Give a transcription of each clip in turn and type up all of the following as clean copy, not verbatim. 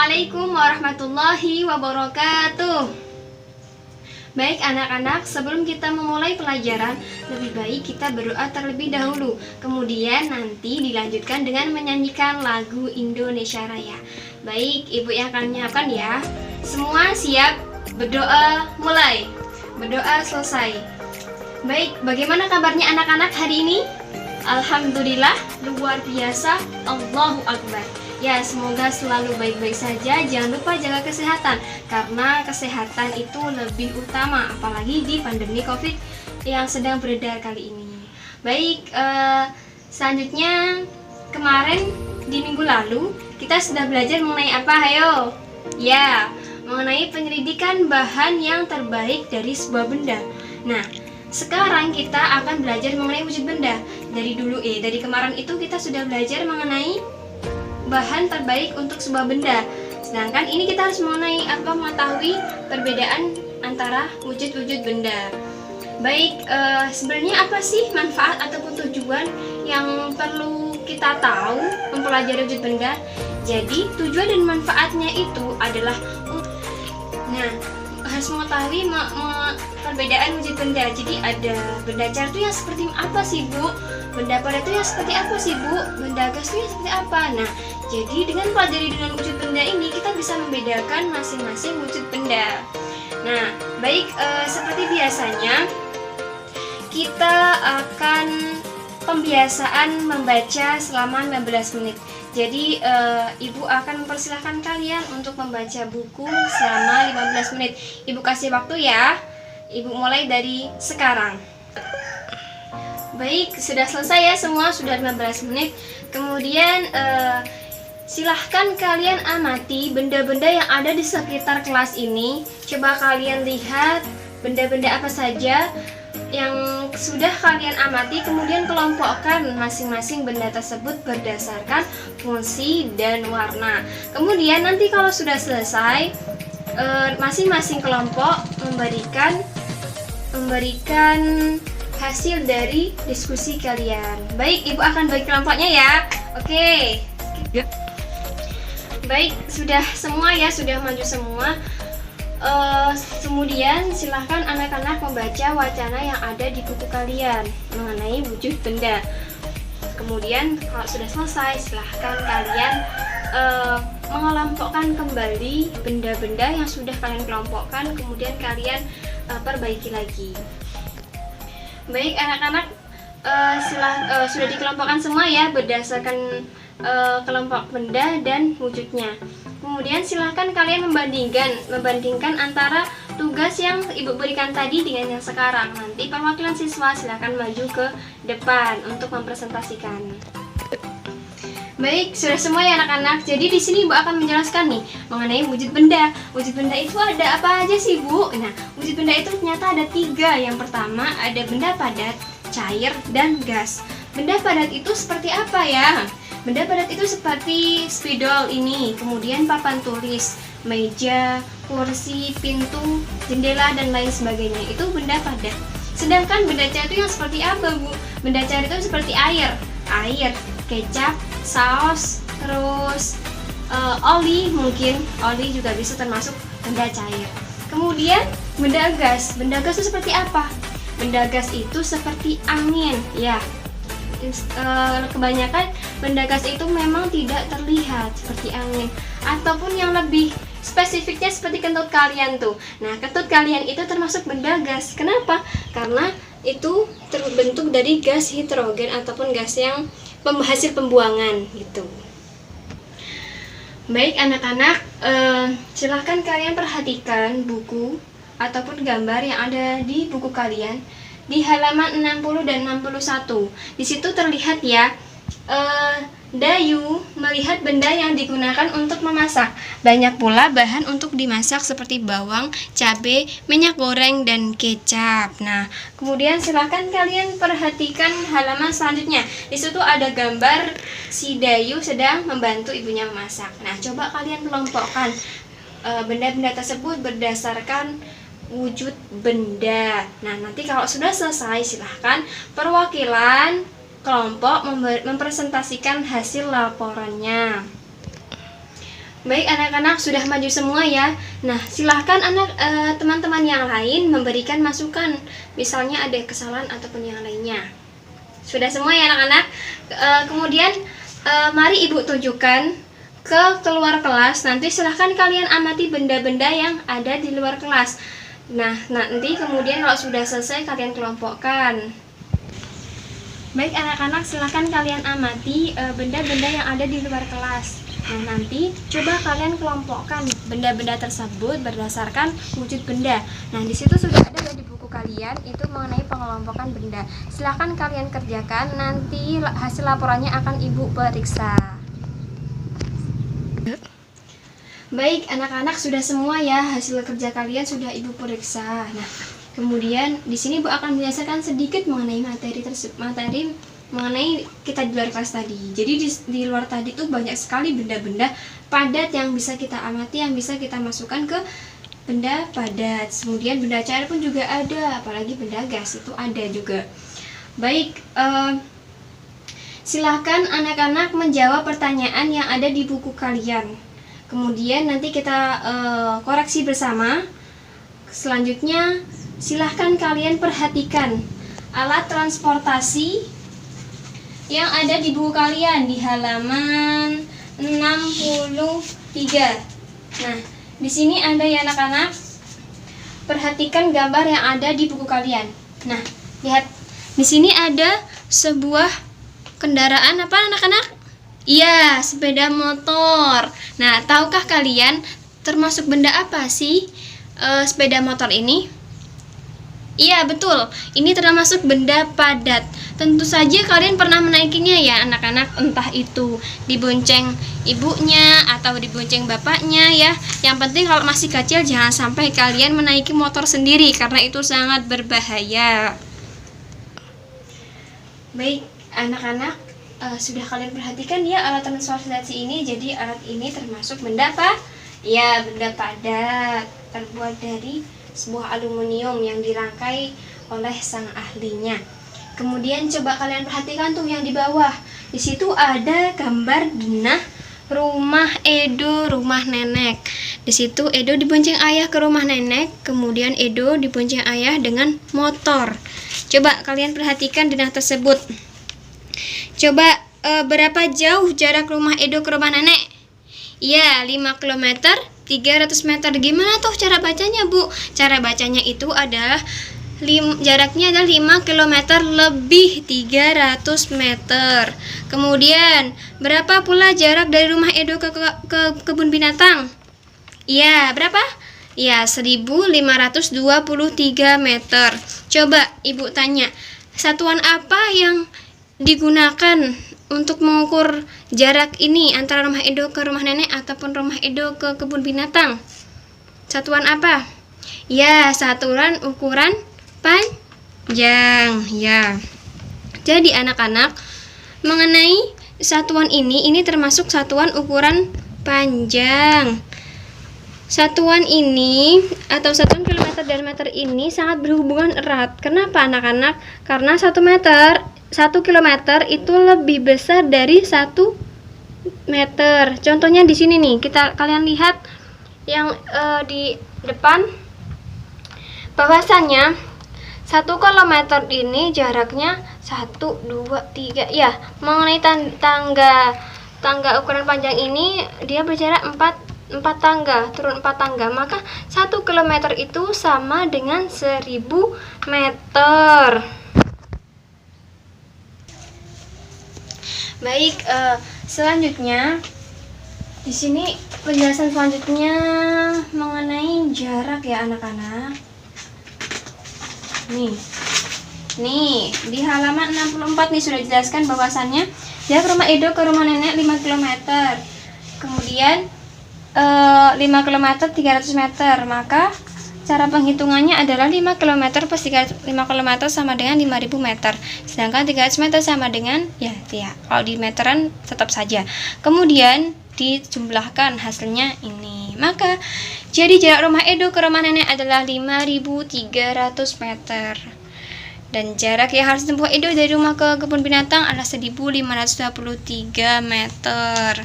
Assalamualaikum warahmatullahi wabarakatuh. Baik anak-anak, sebelum kita memulai pelajaran, lebih baik kita berdoa terlebih dahulu. Kemudian nanti dilanjutkan dengan menyanyikan lagu Indonesia Raya. Baik, ibu yang akan menyiapkan ya. Semua siap, berdoa mulai, berdoa selesai. Baik, bagaimana kabarnya anak-anak hari ini? Alhamdulillah, luar biasa, Allahu Akbar. Ya, semoga selalu baik-baik saja. Jangan lupa jaga kesehatan, karena kesehatan itu lebih utama, apalagi di pandemi COVID yang sedang beredar kali ini. Baik, selanjutnya kemarin di minggu lalu kita sudah belajar mengenai apa? Hayo. Ya, mengenai penyelidikan bahan yang terbaik dari sebuah benda. Nah, sekarang kita akan belajar mengenai wujud benda. Dari kemarin itu kita sudah belajar mengenai bahan terbaik untuk sebuah benda. Sedangkan ini kita harus mengetahui perbedaan antara wujud-wujud benda. Baik, sebenarnya apa sih manfaat ataupun tujuan yang perlu kita tahu mempelajari wujud benda? Jadi tujuan dan manfaatnya itu adalah harus mengetahui perbedaan wujud benda. Jadi ada benda cair itu yang seperti apa sih, Bu? Benda padat itu yang seperti apa sih, Bu? Benda gas itu yang seperti apa? Nah, jadi dengan pelajari dengan wujud benda ini kita bisa membedakan masing-masing wujud benda. Nah, baik, seperti biasanya kita akan pembiasaan membaca selama 15 menit. Jadi ibu akan mempersilahkan kalian untuk membaca buku selama 15 menit. Ibu kasih waktu ya. Ibu mulai dari sekarang. Baik, sudah selesai ya semua, sudah 15 menit. Kemudian silahkan kalian amati benda-benda yang ada di sekitar kelas ini. Coba kalian lihat benda-benda apa saja yang sudah kalian amati, kemudian kelompokkan masing-masing benda tersebut berdasarkan fungsi dan warna. Kemudian nanti kalau sudah selesai, masing-masing kelompok memberikan hasil dari diskusi kalian. Baik, ibu akan bagi kelompoknya ya. Oke. Baik, sudah semua ya, sudah maju semua. Kemudian silahkan anak-anak membaca wacana yang ada di buku kalian mengenai wujud benda. Kemudian kalau sudah selesai, silahkan kalian mengelompokkan kembali benda-benda yang sudah kalian kelompokkan, kemudian kalian perbaiki lagi. Baik anak-anak, sudah dikelompokkan semua ya berdasarkan kelompok benda dan wujudnya. Kemudian silahkan kalian membandingkan antara tugas yang ibu berikan tadi dengan yang sekarang. Nanti perwakilan siswa silahkan maju ke depan untuk mempresentasikan. Baik, sudah semua ya anak-anak. Jadi di sini ibu akan menjelaskan nih mengenai wujud benda. Wujud benda itu ada apa aja sih, Bu? Nah, wujud benda itu ternyata ada 3. Yang pertama ada benda padat, cair, dan gas. Benda padat itu seperti apa ya? Benda padat itu seperti spidol ini, kemudian papan tulis, meja, kursi, pintu, jendela, dan lain sebagainya. Itu benda padat. Sedangkan benda cair itu yang seperti apa, Bu? Benda cair itu seperti air, kecap, saus, terus oli mungkin. Oli juga bisa termasuk benda cair. Kemudian benda gas itu seperti apa? Benda gas itu seperti angin, ya. Kebanyakan benda gas itu memang tidak terlihat seperti angin, ataupun yang lebih spesifiknya seperti kentut kalian tuh. Nah, kentut kalian itu termasuk benda gas. Kenapa? Karena itu terbentuk dari gas hidrogen ataupun gas yang hasil pembuangan gitu. Baik anak-anak, silahkan kalian perhatikan buku ataupun gambar yang ada di buku kalian di halaman 60 dan 61. Di situ terlihat ya, Dayu melihat benda yang digunakan untuk memasak. Banyak pula bahan untuk dimasak seperti bawang, cabai, minyak goreng, dan kecap. Nah, kemudian silahkan kalian perhatikan halaman selanjutnya. Di situ ada gambar si Dayu sedang membantu ibunya memasak. Nah, coba kalian kelompokkan benda-benda tersebut berdasarkan wujud benda. Nah, nanti kalau sudah selesai, silahkan perwakilan kelompok mempresentasikan hasil laporannya. Baik anak-anak, sudah maju semua ya. Nah, silahkan teman-teman yang lain memberikan masukan, misalnya ada kesalahan ataupun yang lainnya. Sudah semua ya anak-anak. Kemudian mari ibu tunjukkan ke keluar kelas. Nanti silahkan kalian amati benda-benda yang ada di luar kelas. Nah, nanti kemudian kalau sudah selesai kalian kelompokkan. Baik anak-anak, silahkan kalian amati benda-benda yang ada di luar kelas. Nah, nanti coba kalian kelompokkan benda-benda tersebut berdasarkan wujud benda. Nah, di situ sudah ada di buku kalian itu mengenai pengelompokan benda. Silahkan kalian kerjakan, nanti hasil laporannya akan ibu periksa. Baik anak-anak, sudah semua ya, hasil kerja kalian sudah ibu periksa. Nah, kemudian di sini ibu akan menjelaskan sedikit mengenai materi mengenai kita di luar kelas tadi. Jadi di luar tadi tuh banyak sekali benda-benda padat yang bisa kita amati, yang bisa kita masukkan ke benda padat. Kemudian benda cair pun juga ada, apalagi benda gas itu ada juga. Baik, silahkan anak-anak menjawab pertanyaan yang ada di buku kalian. Kemudian nanti kita koreksi bersama. Selanjutnya silahkan kalian perhatikan alat transportasi yang ada di buku kalian di halaman 63. Nah, di sini ada ya anak-anak. Perhatikan gambar yang ada di buku kalian. Nah, lihat. Di sini ada sebuah kendaraan apa anak-anak? Iya, sepeda motor. Nah, tahukah kalian termasuk benda apa sih sepeda motor ini? Iya, betul. Ini termasuk benda padat. Tentu saja kalian pernah menaikinya ya anak-anak, entah itu dibonceng ibunya atau dibonceng bapaknya ya. Yang penting kalau masih kecil jangan sampai kalian menaiki motor sendiri karena itu sangat berbahaya. Baik, anak-anak, sudah kalian perhatikan ya alat transportasi ini. Jadi alat ini termasuk benda apa? Ya, benda padat, terbuat dari sebuah aluminium yang dirangkai oleh sang ahlinya. Kemudian coba kalian perhatikan tuh yang di bawah. Di situ ada gambar denah rumah Edo, rumah nenek. Di situ Edo dibonceng ayah ke rumah nenek, kemudian Edo dibonceng ayah dengan motor. Coba kalian perhatikan denah tersebut. Coba berapa jauh jarak rumah Edo ke rumah nenek? Ya, 5 km 300 meter. Gimana tuh cara bacanya, Bu? Cara bacanya itu adalah jaraknya adalah 5 km lebih 300 meter. Kemudian, berapa pula jarak dari rumah Edo ke kebun binatang? Iya, berapa? Ya, 1523 meter. Coba Ibu tanya, satuan apa yang digunakan untuk mengukur jarak ini antara rumah Edo ke rumah nenek ataupun rumah Edo ke kebun binatang? Satuan apa? Ya, satuan ukuran panjang. Ya. Jadi anak-anak, mengenai satuan ini termasuk satuan ukuran panjang. Satuan ini atau satuan kilometer dan meter ini sangat berhubungan erat. Kenapa anak-anak? Karena 1 kilometer itu lebih besar dari 1 meter. Contohnya di sini nih, kalian lihat yang di depan, bahwasannya 1 kilometer ini jaraknya 1, 2, 3. Ya, mengenai tangga ukuran panjang ini dia berjarak 4 tangga, turun 4 tangga. Maka 1 kilometer itu sama dengan 1000 meter. Baik, selanjutnya di sini penjelasan selanjutnya mengenai jarak ya anak-anak. Nih di halaman 64 nih sudah dijelaskan bahwasannya jarak rumah Edo ke rumah nenek 5 km. Kemudian 5 km 300 meter. Maka cara penghitungannya adalah 5 km plus 5 km sama dengan 5000 meter. Sedangkan 300 meter sama dengan ya kalau di meteran tetap saja. Kemudian dijumlahkan hasilnya ini. Maka jadi jarak rumah Edo ke rumah nenek adalah 5300 meter. Dan jarak yang harus ditempuh Edo dari rumah ke kebun binatang adalah 1523 meter.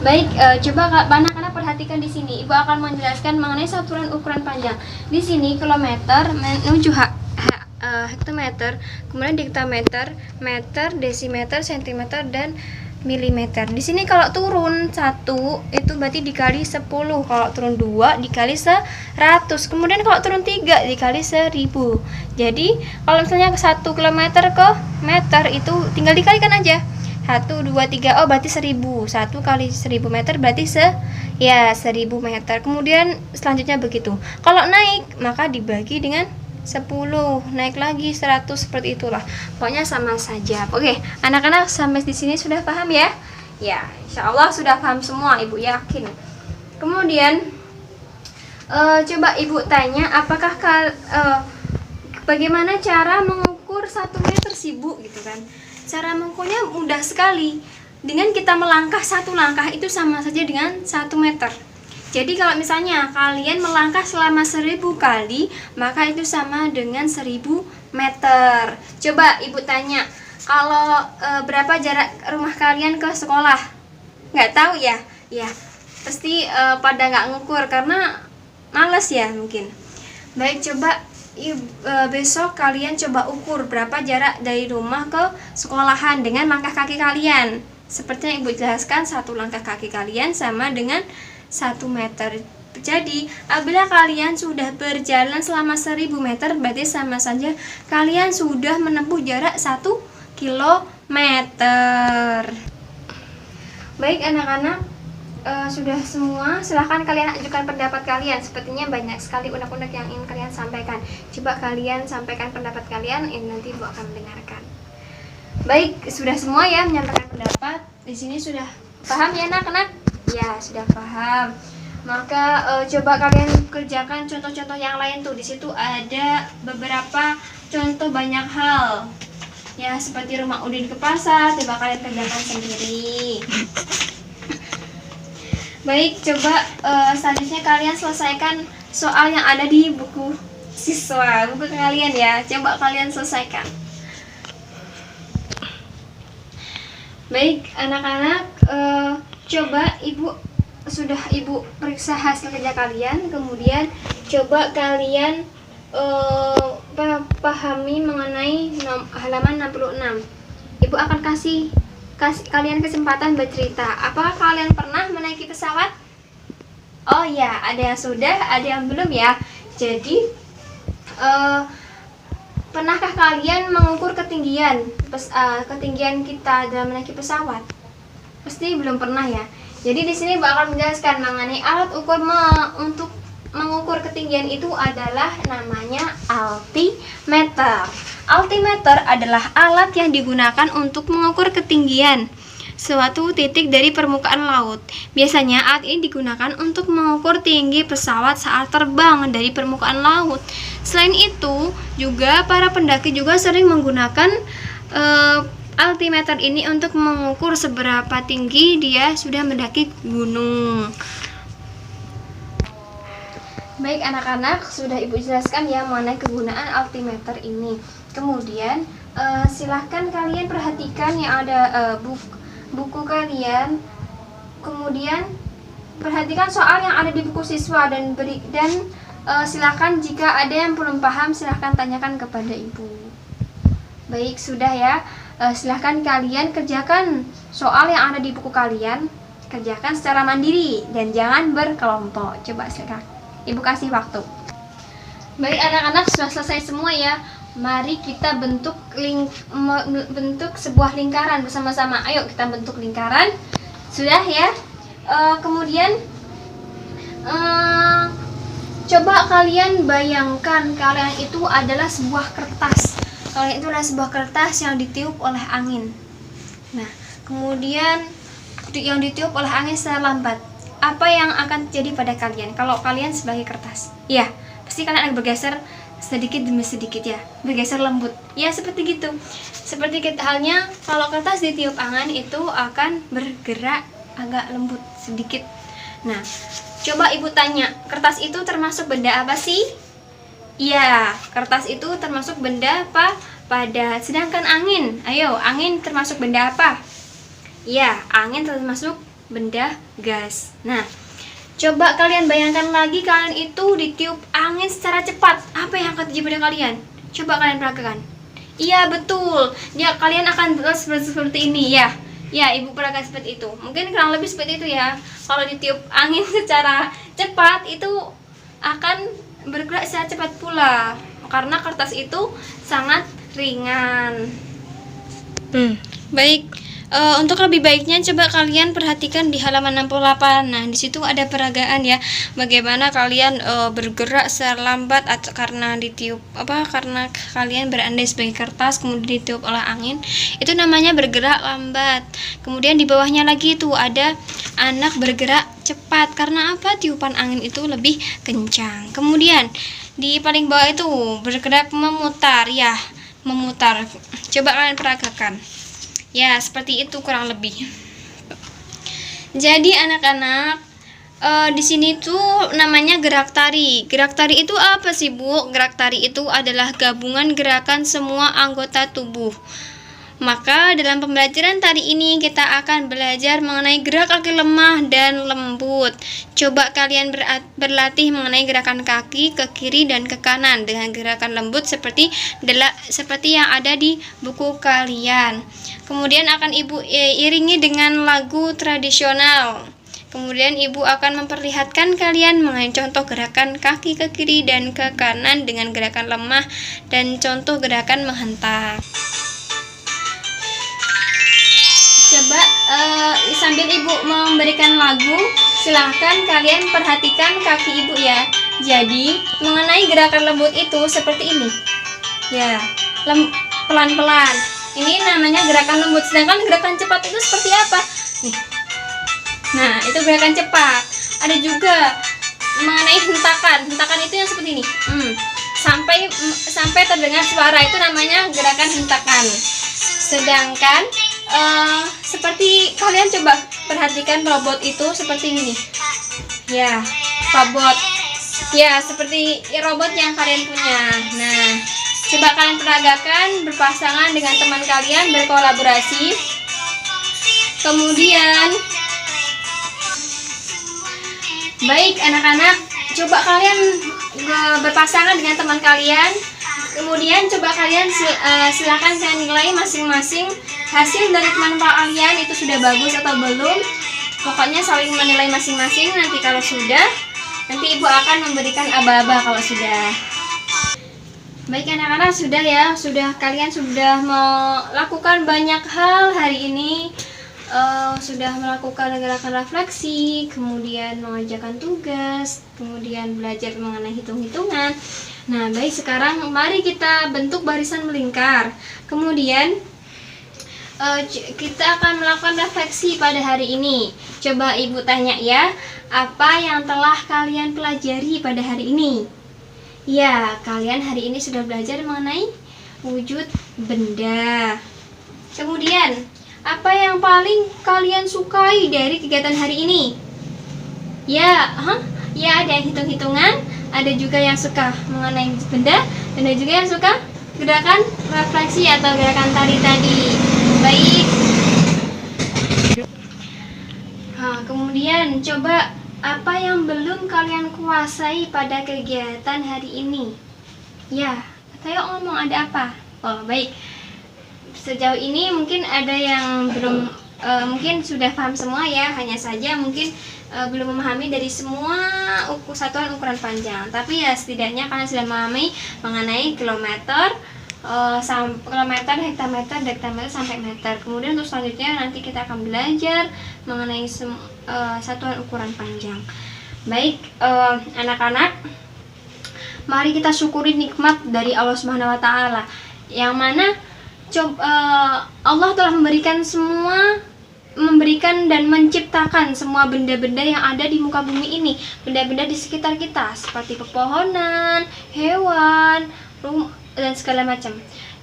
Baik, coba anak-anak perhatikan di sini. Ibu akan menjelaskan mengenai satuan ukuran panjang. Di sini kilometer menuju hektometer, kemudian dektameter, meter, desimeter, sentimeter, dan milimeter. Di sini kalau turun 1 itu berarti dikali 10, kalau turun 2 dikali 100, kemudian kalau turun 3 dikali 1000. Jadi kalau misalnya 1 km ke meter itu tinggal dikalikan aja. 1, 2, 3, oh berarti 1000. 1 kali 1000 meter berarti 1000 meter. Kemudian selanjutnya begitu. Kalau naik maka dibagi dengan 10, naik lagi 100, seperti itulah. Pokoknya sama saja. Oke, anak-anak sampai di sini sudah paham ya? Ya, insya Allah sudah paham semua, Ibu yakin. Kemudian coba Ibu tanya, apakah bagaimana cara mengukur 1 meter sibuk gitu kan? Cara mengukurnya mudah sekali. Dengan kita melangkah 1 langkah itu sama saja dengan 1 meter. Jadi kalau misalnya kalian melangkah selama 1000 kali, maka itu sama dengan 1000 meter. Coba Ibu tanya, kalau berapa jarak rumah kalian ke sekolah? Nggak tahu ya? Ya, pasti pada nggak ngukur karena males ya mungkin. Baik, coba besok kalian coba ukur berapa jarak dari rumah ke sekolahan dengan langkah kaki kalian. Seperti yang Ibu jelaskan, 1 langkah kaki kalian sama dengan 1 meter. Jadi apabila kalian sudah berjalan selama 1000 meter, berarti sama saja kalian sudah menempuh jarak 1 kilometer. Baik anak-anak, sudah semua. Silahkan kalian ajukan pendapat kalian. Sepertinya banyak sekali unek-unek yang ingin kalian sampaikan. Coba kalian sampaikan pendapat kalian, nanti Ibu akan mendengarkan. Baik, sudah semua ya menyampaikan pendapat. Di sini sudah paham ya anak-anak? Ya, sudah paham. Maka coba kalian kerjakan contoh-contoh yang lain tuh. Di situ ada beberapa contoh banyak hal. Ya, seperti rumah Udin ke pasar, coba kalian kerjakan sendiri. Baik, coba selanjutnya kalian selesaikan soal yang ada di buku siswa, buku kalian ya. Coba kalian selesaikan. Baik, anak-anak, coba Ibu periksa hasil kerja kalian, kemudian coba kalian pahami mengenai halaman 66. Ibu akan kasih kalian kesempatan bercerita. Apakah kalian pernah menaiki pesawat? Oh ya, ada yang sudah, ada yang belum ya. Jadi pernahkah kalian mengukur ketinggian kita dalam menaiki pesawat? Pasti belum pernah ya. Jadi di sini bakal menjelaskan mengenai alat ukur untuk mengukur ketinggian itu adalah namanya altimeter. Altimeter adalah alat yang digunakan untuk mengukur ketinggian suatu titik dari permukaan laut. Biasanya alat ini digunakan untuk mengukur tinggi pesawat saat terbang dari permukaan laut. Selain itu, juga para pendaki juga sering menggunakan altimeter ini untuk mengukur seberapa tinggi dia sudah mendaki gunung. Baik anak-anak, sudah Ibu jelaskan ya mengenai kegunaan altimeter ini. Kemudian silahkan kalian perhatikan yang ada buku kalian. Kemudian perhatikan soal yang ada di buku siswa dan silahkan jika ada yang belum paham silahkan tanyakan kepada Ibu. Baik, sudah ya. Silahkan kalian kerjakan soal yang ada di buku kalian. Kerjakan secara mandiri dan jangan berkelompok. Coba silakan. Ibu kasih waktu. Baik anak-anak, sudah selesai semua ya. Mari kita bentuk sebuah lingkaran bersama-sama. Ayo kita bentuk lingkaran. Sudah ya. Kemudian coba kalian bayangkan kalian itu adalah sebuah kertas. Kalian itu adalah sebuah kertas yang ditiup oleh angin. Nah, kemudian yang ditiup oleh angin secara lambat. Apa yang akan terjadi pada kalian kalau kalian sebagai kertas? Ya, pasti kalian akan bergeser sedikit demi sedikit ya, bergeser lembut. Ya, seperti gitu. Seperti halnya kalau kertas ditiup angin itu akan bergerak agak lembut sedikit. Nah, coba Ibu tanya, kertas itu termasuk benda apa sih? Iya, kertas itu termasuk benda apa? Padat. Sedangkan angin, ayo, angin termasuk benda apa? Iya, angin termasuk benda gas. Nah, coba kalian bayangkan lagi, kalian itu ditiup angin secara cepat. Apa yang akan terjadi pada kalian? Coba kalian peragakan. Iya, betul. Ya, kalian akan seperti ini ya. Ya, ibu peragakan seperti itu. Mungkin kurang lebih seperti itu ya. Kalau ditiup angin secara cepat itu akan bergerak secara cepat pula. Karena kertas itu sangat ringan. Baik. Untuk lebih baiknya coba kalian perhatikan di halaman 68. Nah, di situ ada peragaan ya. Bagaimana kalian bergerak secara lambat atau karena ditiup karena kalian berandai sebagai kertas kemudian ditiup oleh angin. Itu namanya bergerak lambat. Kemudian di bawahnya lagi itu ada anak bergerak cepat. Karena apa? Tiupan angin itu lebih kencang. Kemudian di paling bawah itu bergerak memutar ya, memutar. Coba kalian peragakan. Ya, seperti itu kurang lebih. Jadi anak-anak, di sini tuh namanya gerak tari. Gerak tari itu apa sih, Bu? Gerak tari itu adalah gabungan gerakan semua anggota tubuh. Maka dalam pembelajaran tari ini kita akan belajar mengenai gerak kaki lemah dan lembut. Coba kalian berlatih mengenai gerakan kaki ke kiri dan ke kanan dengan gerakan lembut seperti yang ada di buku kalian. Kemudian akan ibu iringi dengan lagu tradisional. Kemudian ibu akan memperlihatkan kalian mengenai contoh gerakan kaki ke kiri dan ke kanan dengan gerakan lemah dan contoh gerakan menghentak. Coba sambil ibu memberikan lagu, silahkan kalian perhatikan kaki ibu ya. Jadi mengenai gerakan lembut itu seperti ini ya, pelan-pelan. Ini namanya gerakan lembut. Sedangkan gerakan cepat itu seperti apa nih? Nah, itu gerakan cepat. Ada juga mengenai hentakan. Hentakan itu yang seperti ini, sampai terdengar suara, itu namanya gerakan hentakan. Sedangkan seperti kalian coba perhatikan robot itu seperti ini ya, robot ya, seperti robot yang kalian punya. Nah, coba kalian peragakan berpasangan dengan teman kalian, berkolaborasi. Kemudian baik anak-anak, coba kalian berpasangan dengan teman kalian. Kemudian coba kalian silakan kalian nilai masing-masing hasil dari teman kalian itu sudah bagus atau belum. Pokoknya saling menilai masing-masing. Nanti kalau sudah, nanti ibu akan memberikan aba-aba kalau sudah. Baik anak-anak, sudah ya, kalian sudah melakukan banyak hal hari ini. Sudah melakukan gerakan refleksi, kemudian mengerjakan tugas, kemudian belajar mengenai hitung-hitungan. Nah, baik, sekarang mari kita bentuk barisan melingkar. Kemudian kita akan melakukan refleksi pada hari ini. Coba ibu tanya ya, apa yang telah kalian pelajari pada hari ini? Ya, kalian hari ini sudah belajar mengenai wujud benda. Kemudian, apa yang paling kalian sukai dari kegiatan hari ini? Ya, ya, ada yang hitung-hitungan, ada juga yang suka mengenai benda, dan ada juga yang suka gerakan refleksi atau gerakan tari tadi. Baik. Kemudian coba apa yang belum kalian kuasai pada kegiatan hari ini? Ya, ayo ngomong, ada apa? Oh, baik. Sejauh ini mungkin ada yang belum, mungkin sudah paham semua ya, hanya saja mungkin belum memahami dari semua satuan ukuran panjang. Tapi ya setidaknya kalian sudah memahami mengenai kilometer, kilometer, hektometer, dektometer sampai meter. Kemudian untuk selanjutnya nanti kita akan belajar mengenai satuan ukuran panjang. Baik, anak-anak, mari kita syukuri nikmat dari Allah Subhanahu wa taala, yang mana Allah telah memberikan dan menciptakan semua benda-benda yang ada di muka bumi ini, benda-benda di sekitar kita seperti pepohonan, hewan, dan segala macam.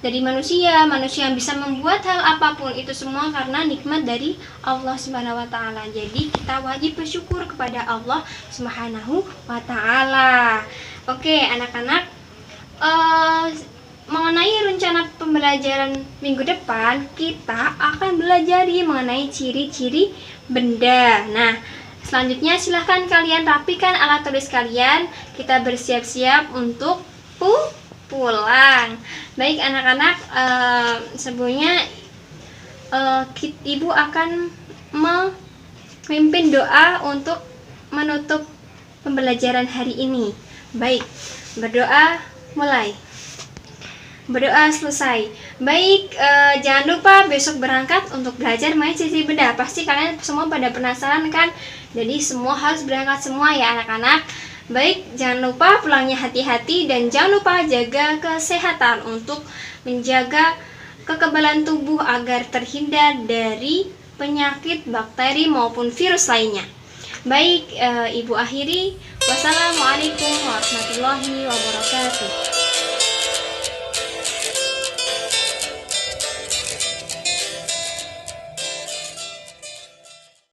Dari manusia yang bisa membuat hal apapun, itu semua karena nikmat dari Allah Subhanahu wa taala. Jadi kita wajib bersyukur kepada Allah Subhanahu wa taala. Oke, anak-anak, mengenai rencana pembelajaran minggu depan, kita akan belajar mengenai ciri-ciri benda. Nah, selanjutnya silahkan kalian rapikan alat tulis kalian. Kita bersiap-siap untuk pulang. Baik anak-anak, sebelumnya Ibu akan memimpin doa untuk menutup pembelajaran hari ini. Baik, berdoa mulai. Berdoa selesai. Baik, jangan lupa besok berangkat untuk belajar main ciri benda. Pasti kalian semua pada penasaran kan? Jadi semua harus berangkat semua ya anak-anak. Baik, jangan lupa pulangnya hati-hati dan jangan lupa jaga kesehatan untuk menjaga kekebalan tubuh agar terhindar dari penyakit, bakteri maupun virus lainnya. Baik, Ibu akhiri. Wassalamualaikum warahmatullahi wabarakatuh.